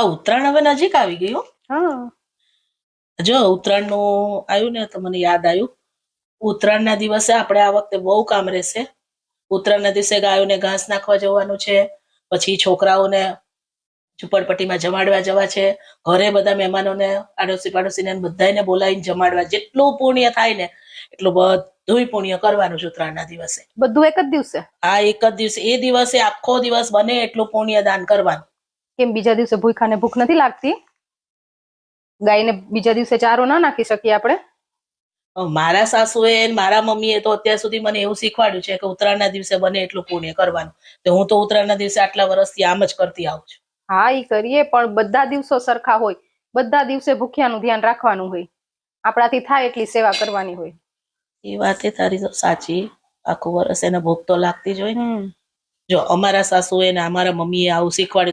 આ ઉત્તરાયણ હવે નજીક આવી ગયું. હા જો ઉત્તરાયણ નું આવ્યું ને તો મને યાદ આવ્યું, ઉત્તરાયણ ના દિવસે આપણે આ વખતે બહુ કામ રહેશે. ઉત્તરાયણ ના દિવસે ગાયોને ઘાસ નાખવા જવાનું છે, પછી છોકરાઓને ઝુંપડપટ્ટીમાં જમાડવા જવા છે, ઘરે બધા મહેમાનોને આડોશી પાડોશીને બધાને બોલાવીને જમાડવા, જેટલું પુણ્ય થાય ને એટલું બધું પુણ્ય કરવાનું છે ઉત્તરાયણ ના દિવસે. બધું એક જ દિવસે? આ એક જ દિવસે, એ દિવસે આખો દિવસ બને એટલું પુણ્ય દાન કરવાનું. કેમ બીજા દિવસે ભૂખાને ભૂખ નથી લાગતી? ગાયને બીજા દિવસે ચારો ના નાખી શકીએ આપણે? મારા સાસુએ મારા મમ્મીએ તો અત્યાર સુધી મને એવું શીખવાડ્યું છે કે ઉત્તરાયણના દિવસે બને એટલું પુણ્ય કરવાનું. તો હું તો ઉત્તરાયણના દિવસે આટલા વર્ષથી આમ જ કરતી આવું છું. હા ઈ કરીએ, પણ બધા દિવસો સરખા હોય? બધા દિવસે ભૂખ્યાનું ધ્યાન રાખવાનું હોય, આપણાથી થાય એટલી સેવા કરવાની હોય. એ વાત તારી તો સાચી, આખું વર્ષ એને ભૂખ તો લાગતી જ હોય ને. જો અમારા સાસુએ ને અમારા મમ્મીએ આવું શીખવાડ્યું.